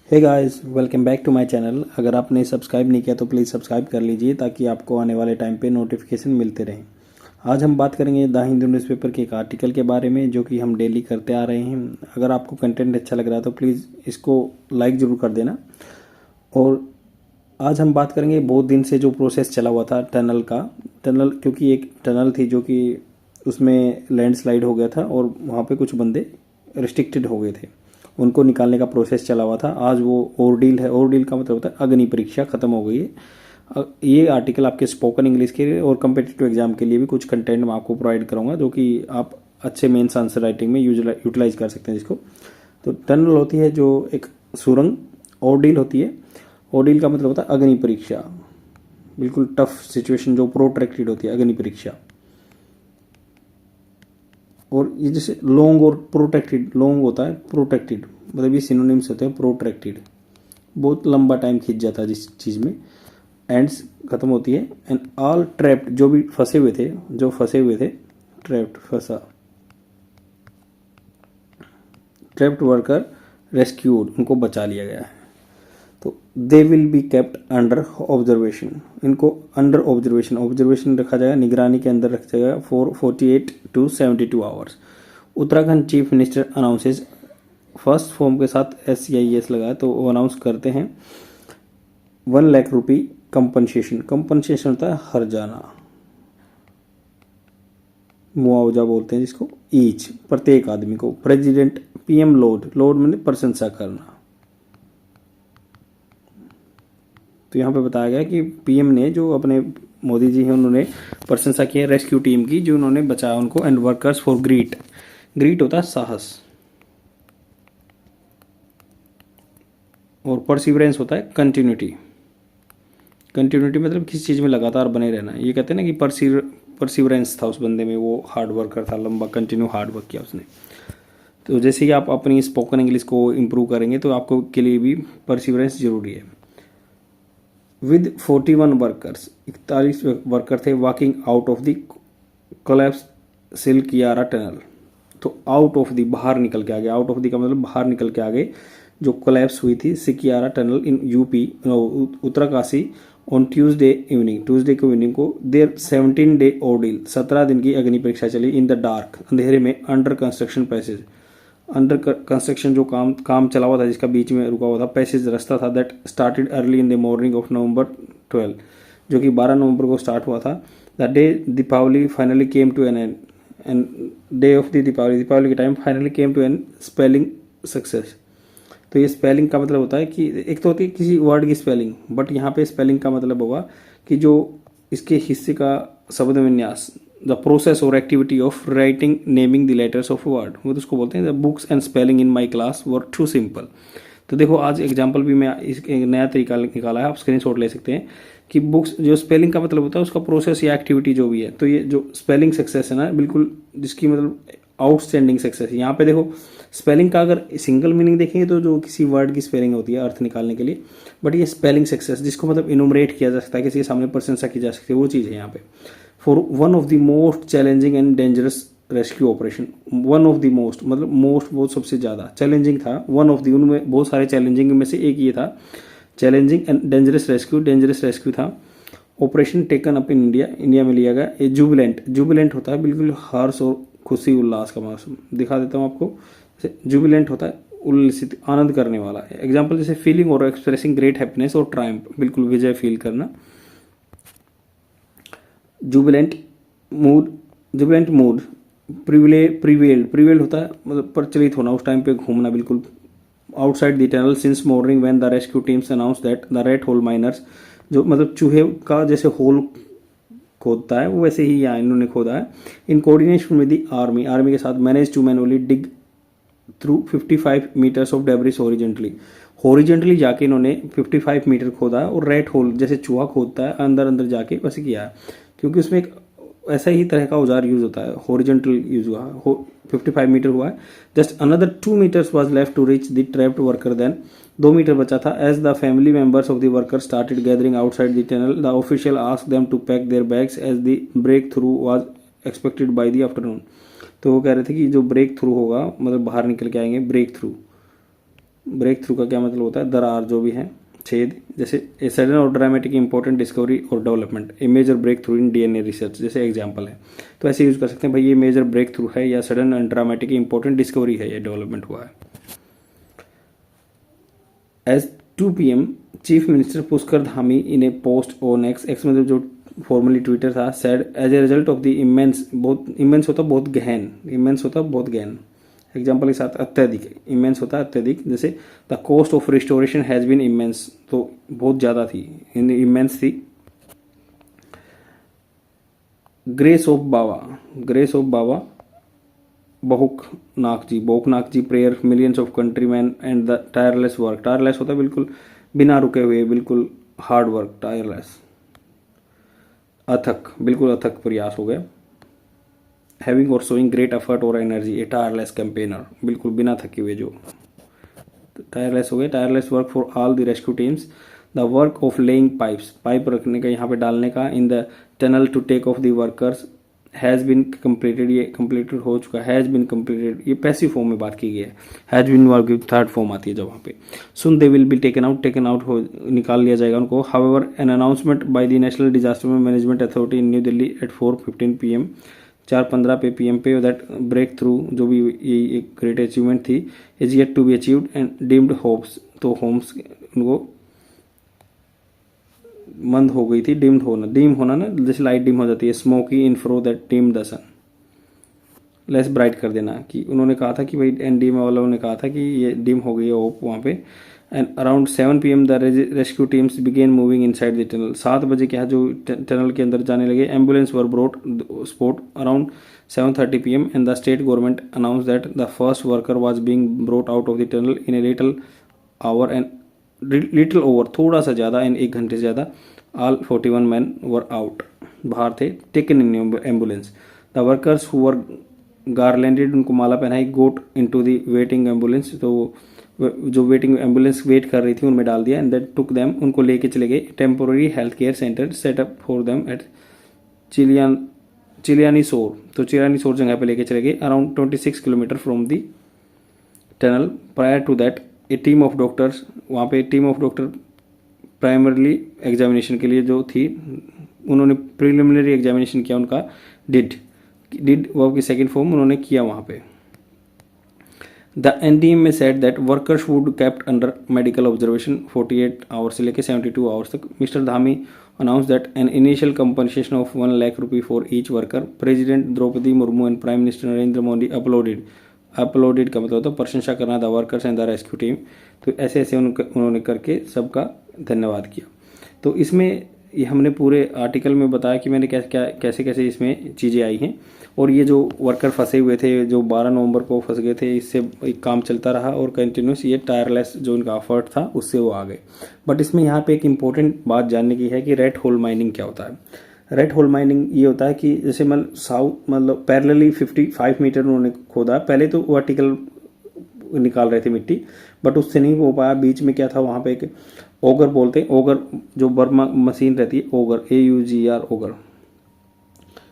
Hey guys, welcome back to my channel. अगर आपने subscribe नहीं किया तो प्लीज़ सब्सक्राइब कर लीजिए ताकि आपको आने वाले टाइम पे नोटिफिकेशन मिलते रहें। आज हम बात करेंगे द हिंदू न्यूज़पेपर के एक आर्टिकल के बारे में जो कि हम डेली करते आ रहे हैं। अगर आपको कंटेंट अच्छा लग रहा है तो प्लीज़ इसको लाइक ज़रूर कर देना। और आज हम बात करेंगे बहुत दिन से जो प्रोसेस चला हुआ था टनल का। टनल क्योंकि एक टनल थी जो कि उसमें लैंडस्लाइड हो गया था और वहाँ पे कुछ बंदे रिस्ट्रिक्टेड हो गए थे, उनको निकालने का प्रोसेस चला हुआ था। आज वो ओरडील है। ओरडील का मतलब होता है अग्नि परीक्षा खत्म हो गई है। ये आर्टिकल आपके स्पोकन इंग्लिश के लिए और कम्पिटिटिव एग्जाम के लिए भी कुछ कंटेंट मैं आपको प्रोवाइड करूँगा जो कि आप अच्छे मेंस आंसर राइटिंग में यूटिलाइज कर सकते हैं जिसको। तो टनल होती है जो एक सुरंग। ओरडील होती है। ओरडील का मतलब होता है अग्नि परीक्षा, बिल्कुल टफ सिचुएशन जो प्रोट्रैक्टेड होती है, अग्नि परीक्षा। और ये जैसे लॉन्ग और प्रोटेक्टेड, लॉन्ग होता है प्रोटेक्टेड, मतलब ये सिनोनिम्स होते हैं। प्रोट्रैक्टेड बहुत लंबा टाइम खींच जाता है जिस चीज़ में, एंड्स खत्म होती है। एंड ऑल ट्रैप्ड, जो भी फंसे हुए थे, ट्रैप्ड फंसा, ट्रैप्ड वर्कर रेस्क्यूड, उनको बचा लिया गया है। तो दे will be kept under observation, इनको अंडर ऑब्जर्वेशन रखा जाएगा, निगरानी के अंदर रखा जाएगा for 48 to 72 hours. Uttarakhand chief minister announces, first form के साथ SCIS लगाया तो वो अनाउंस करते हैं 1 लाख रुपी कंपनसेशन। कंपनसेशन होता है हर्जाना, मुआवजा बोलते हैं जिसको, ईच प्रत्येक आदमी को। प्रेसिडेंट PM लोड मतलब प्रशंसा करना। तो यहाँ पे बताया गया कि PM ने, जो अपने मोदी जी हैं, उन्होंने प्रशंसा की है रेस्क्यू टीम की जो उन्होंने बचाया उनको। एंड वर्कर्स फॉर ग्रीट होता है साहस, और परसिवरेंस होता है कंटिन्यूटी मतलब किसी चीज़ में लगातार बने रहना। ये कहते हैं ना कि परसिवरेंस था उस बंदे में, वो हार्ड वर्कर था, लंबा कंटिन्यू हार्ड वर्क किया उसने। तो जैसे ही आप अपनी स्पोकन इंग्लिश को इम्प्रूव करेंगे तो आपको के लिए भी परसिवरेंस जरूरी है। विद 41 वर्कर्स, 41 वर्कर थे walking out of the collapse Silkyara tunnel. तो आउट ऑफ द, बाहर निकल के आ गए। आउट ऑफ द का मतलब बाहर निकल के आ गए। जो कोलैप्स हुई थी Silkyara tunnel in UP Uttarkashi on Tuesday के इवनिंग को देर 17 डे ऑर्डिल, 17 दिन की अग्नि परीक्षा चली इन द डार्क, अंधेरे में, under construction passage, under construction जो काम चला हुआ था, जिसका बीच में रुका हुआ था, पैसेज रास्ता था, that started early in the morning of November 12, जो कि 12 नवंबर को स्टार्ट हुआ था। The day Deepawali finally came to an end, and day of the Deepawali के time finally came to an spelling success. तो ये स्पेलिंग का मतलब होता है कि एक तो होती है किसी वर्ड की स्पेलिंग, बट यहाँ पे स्पेलिंग का मतलब होगा कि जो इसके हिस्से का शब्द विन्यास, द प्रोसेस और activity of writing naming the letters of word, वो तो उसको बोलते हैं the books and spelling in my class were too simple. तो देखो आज एग्जाम्पल भी मैं एक नया तरीका निकाला है, आप स्क्रीनशॉट ले सकते हैं कि बुक्स, जो स्पेलिंग का मतलब होता है उसका प्रोसेस या एक्टिविटी जो भी है, तो ये जो स्पेलिंग सक्सेस है ना, बिल्कुल जिसकी मतलब आउटस्टैंडिंग सक्सेस। यहाँ पे देखो स्पेलिंग का अगर सिंगल मीनिंग देखेंगे तो जो किसी वर्ड की स्पेलिंग होती है अर्थ निकालने के लिए, बट ये स्पेलिंग सक्सेस जिसको मतलब इनुमरेट किया जा सकता है, किसी के सामने प्रशंसा की जा सकती है, वो चीज़ है यहाँ पे। For one of the most challenging and dangerous rescue operation, one of the most मतलब मोस्ट बहुत सबसे ज़्यादा चैलेंजिंग था, वन ऑफ द, उनमें बहुत सारे चैलेंजिंग में से एक ये था, चैलेंजिंग एंड डेंजरस रेस्क्यू था। Operation taken up in India में लिया गया। ये जुबिलेंट होता है बिल्कुल हर्ष और खुशी उल्लास का मौसम। दिखा देता हूँ आपको, जैसे जुबिलेंट होता है उल्लसित, आनंद करने वाला है। एग्जाम्पल जैसे फीलिंग और एक्सप्रेसिंग ग्रेट हैप्पीनेस और ट्रायम्फ, बिल्कुल विजय फील करना। जुबिलेंट मूड प्रिवेल्ड होता है मतलब प्रचलित होना, उस टाइम पे घूमना बिल्कुल। Outside the tunnel since morning when the rescue teams announce that the rat hole miners, जो मतलब चूहे का जैसे होल खोदता है वो वैसे ही यहाँ इन्होंने खोदा है। In coordination with the army के साथ manage to manually dig through 55 metres of debris horizontally जाके इन्होंने 55 मीटर खोदा है। और रेड होल जैसे चूहा खोदता है अंदर जाके वैसे किया है, क्योंकि उसमें एक ऐसा ही तरह का औजार यूज होता है। हॉरिजेंटल यूज हुआ, 55 मीटर हुआ है। Just another 2 metres was left to reach the trapped worker, then 2 metre बचा था। As the family members of the worker started gathering outside the tunnel, the official asked them to pack their bags as the breakthrough was expected by the afternoon. तो वो कह रहे थे कि जो break through होगा मतलब बाहर निकल के आएंगे, ब्रेक थ्रू ब्रेक थ्रू का क्या मतलब होता है, दरार जो भी है, छेद, जैसे ए सडन और ड्रामेटिक इंपॉर्टेंट डिस्कवरी और development, a major breakthrough in DNA research, जैसे एग्जांपल है। तो ऐसे यूज कर सकते हैं भाई, ये मेजर ब्रेक थ्रू है या sudden and dramatic important discovery है, ये डेवलपमेंट हुआ है। As 2 PM chief minister Pushkar Dhami in a post on X मतलब जो फॉर्मली ट्विटर था, said as a result of the immense, बहुत इमेंस होता बहुत गहन, इमेंस होता बहुत गहन, एग्जाम्पल के साथ अत्यधिक, इमेंस होता है अत्यधिक, जैसे the cost of restoration has been immense, तो बहुत ज़्यादा थी, इन इमेंस थी। Grace of Baba Bahuknath ji prayer millions of countryman and the tireless work, tireless होता है बिल्कुल बिना रुके हुए, बिल्कुल हार्ड वर्क, टायरलेस, अथक, बिल्कुल अथक प्रयास हो गया। हैविंग और शोइंग ग्रेट एफर्ट और एनर्जी, ए टायरलेस कैंपेनर, बिल्कुल बिना थके हुए, जो टायरलेस हो गए। Tireless work for all the rescue teams, the work of laying pipes, pipe रखने का, यहाँ पे डालने का, in the tunnel to take off the workers has been completed, ये कम्प्लीटेड हो चुका, हैज़ बिन कम्प्लीटेड, ये पैसिव फॉर्म में बात की गई है, has been work third form आती है जब वहाँ पे। Soon they will be taken out हो, निकाल लिया जाएगा उनको। However an announcement by the National Disaster Management Authority in New Delhi at 4:15 PM 4:15 पे PM पे, दैट ब्रेक थ्रू जो भी ये एक ग्रेट अचीवमेंट थी, is yet to be achieved and deemed hopes, तो होम्स उनको मंद हो गई थी, डीम होना ना, जैसे लाइट डिम हो जाती है, smoky inferno that dim the sun, less bright कर देना, कि उन्होंने कहा था कि भाई एनडीएम वालों ने कहा था कि ये डिम हो गई है होप वहाँ पे। And around 7 PM the rescue teams began moving inside the tunnel, 7 बजे क्या है जो टनल के अंदर जाने लगे। Ambulance were brought spot around 7:30 PM and the state government announce that the first worker was being brought out of the tunnel in a little our and little over, थोड़ा सा ज़्यादा, इन 1 घंटे से ज़्यादा। ऑल 41 मैन वर out, बाहर थे, taken in ambulance. The workers who were garlanded, उनको माला पहनाई, got into the waiting ambulance, तो जो वेटिंग एम्बुलेंस वेट कर रही थी उनमें डाल दिया। एंड दैट टुक देम, उनको लेके चले गए temporary health care centre set up for them at Chinyalisaur, तो चिलियानी सोर जगह पे लेके चले गए, around 26 kilometre from the tunnel. Prior to that a team of doctors, वहाँ पे team of doctor primarily examination के लिए जो थी, उन्होंने प्रिलिमिनरी एग्जामिनेशन किया उनका, डिड वर्ब की सेकंड फॉर्म उन्होंने किया वहाँ पे। द एनडीएम में said that workers would kept under medical observation 48 hours से लेकर 72 आवर्स तक। Mister Dhami announce that an initial compensation of 1 lakh rupee for each worker. President Draupadi Murmu and prime minister Narendra Modi applauded का मतलब होता है प्रशंसा करना, the workers and the rescue team. तो ऐसे ऐसे उन्होंने करके सबका धन्यवाद किया। तो इसमें ये हमने पूरे आर्टिकल में बताया कि मैंने कैसे कैसे इसमें चीज़ें आई हैं। और ये जो वर्कर फंसे हुए थे, जो 12 नवंबर को फंस गए थे, इससे एक काम चलता रहा और कंटिन्यूस ये टायरलेस जो इनका एफर्ट था उससे वो आ गए। बट इसमें यहाँ पे एक इम्पोर्टेंट बात जानने की है कि रेड होल माइनिंग क्या होता है। रेड होल माइनिंग ये होता है कि जैसे मतलब पैरेलली 55 मीटर उन्होंने खोदा, पहले तो वर्टिकल निकाल रहे थे मिट्टी, बट उससे नहीं हो पाया। बीच में क्या था, वहाँ पे एक ओगर बोलते हैं, ओगर जो बर्मा मशीन रहती है, ओगर AUGR ओगर,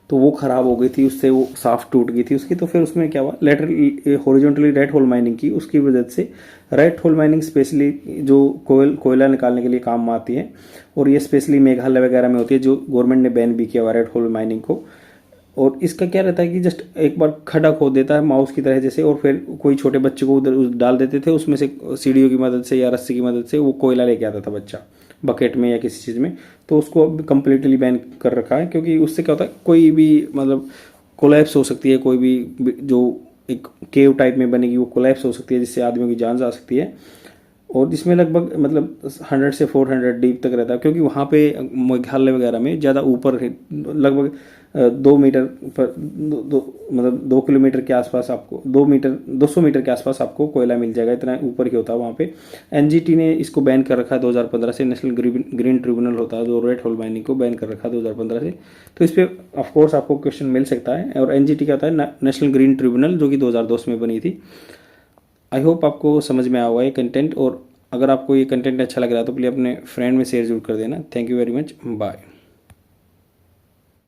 तो वो ख़राब हो गई थी, उससे वो साफ टूट गई थी उसकी। तो फिर उसमें क्या हुआ, laterally horizontally rat hole mining की, उसकी वजह से रेड होल माइनिंग स्पेशली जो कोयला निकालने के लिए काम आती है, और ये स्पेशली मेघालय वगैरह में होती है, जो गवर्नमेंट ने बैन भी किया हुआ रेड होल माइनिंग को। और इसका क्या रहता है कि जस्ट एक बार खड्डा खोद देता है माउस की तरह जैसे, और फिर कोई छोटे बच्चे को उधर डाल देते थे, उसमें से सीढ़ियों की मदद से या रस्सी की मदद से वो कोयला लेके आता था बच्चा बकेट में या किसी चीज़ में। तो उसको अब कम्प्लीटली बैन कर रखा है, क्योंकि उससे क्या होता है, कोई भी मतलब कोलैप्स हो सकती है, कोई भी जो एक केव टाइप में बनेगी वो कोलैप्स हो सकती है, जिससे आदमियों की जान जा सकती है। और जिसमें लगभग मतलब 100 से 400 डीप तक रहता है, क्योंकि वहाँ पे मेघालय वगैरह में ज़्यादा ऊपर लगभग 2 मीटर पर मतलब 2 किलोमीटर के आसपास आपको 200 मीटर के आसपास आपको कोयला मिल जाएगा, इतना ऊपर ही होता है वहाँ पे। NGT ने इसको बैन कर रखा है 2015 से, नेशनल ग्रीन ट्रिब्यूनल होता है जो रेड होल माइनिंग को बैन कर रखा है 2015 से। तो इस पर ऑफकोर्स आपको क्वेश्चन मिल सकता है। और NGT क्या होता है, नेशनल ग्रीन ट्रिब्यूनल, जो कि 2002 में बनी थी। आई होप आपको समझ में आया हुआ है कंटेंट, और अगर आपको ये कंटेंट अच्छा लग रहा है तो प्लीज़ अपने फ्रेंड में शेयर जरूर कर देना। Thank you very much, bye.